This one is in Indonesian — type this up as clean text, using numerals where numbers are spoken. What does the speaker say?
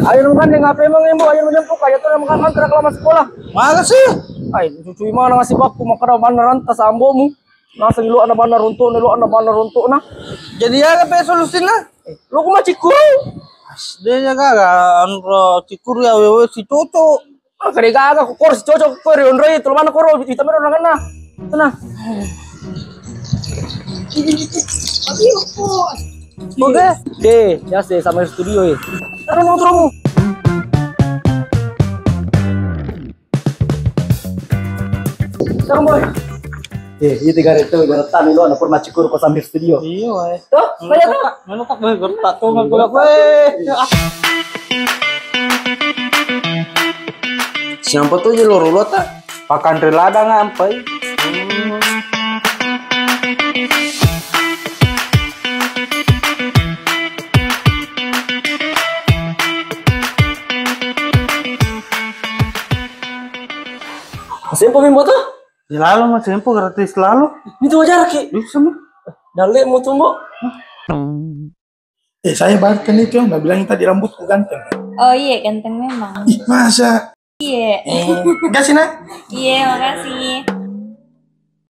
Ayo nungkan yang HP emang ibu, ayo menjemput aja tuh makan mantra kelama sekolah. Mana sih? Ay, cucu mana ngasih baku makara mana rantas ambomu. Nasa ngilu ana bana runtuk, nilu ana bana runtuk nah. Jadi ya apa solusinya? Lu kuma ciku. Dia jaga anu cikur ya wewe si Coco. Kare gaga ko kor si cocok ko re onroi tul mana koro kita mero nang na. Tuna. Oke, ya se sama studio ya. Taruh motormu. Sekarang boy. Iya 3 itu garetan lo anak format cikur ko sambil studio. Iya wae. Tuh, banyak tuh. Mana tak boleh gertak tuh ngagulak we. Siapa tuh je loro tak? Pakan relada ngampai. Sempo mimbo tuh. Selalu mas sempo gratis selalu. Itu wajar ki. Bisa mah. Dale mau tumbo. Saya Barton itu yang bilang tadi rambutku ganteng. Oh iya, ganteng memang. Ih, masa? Iya. Enggak sih, Nak? Iya, makasih.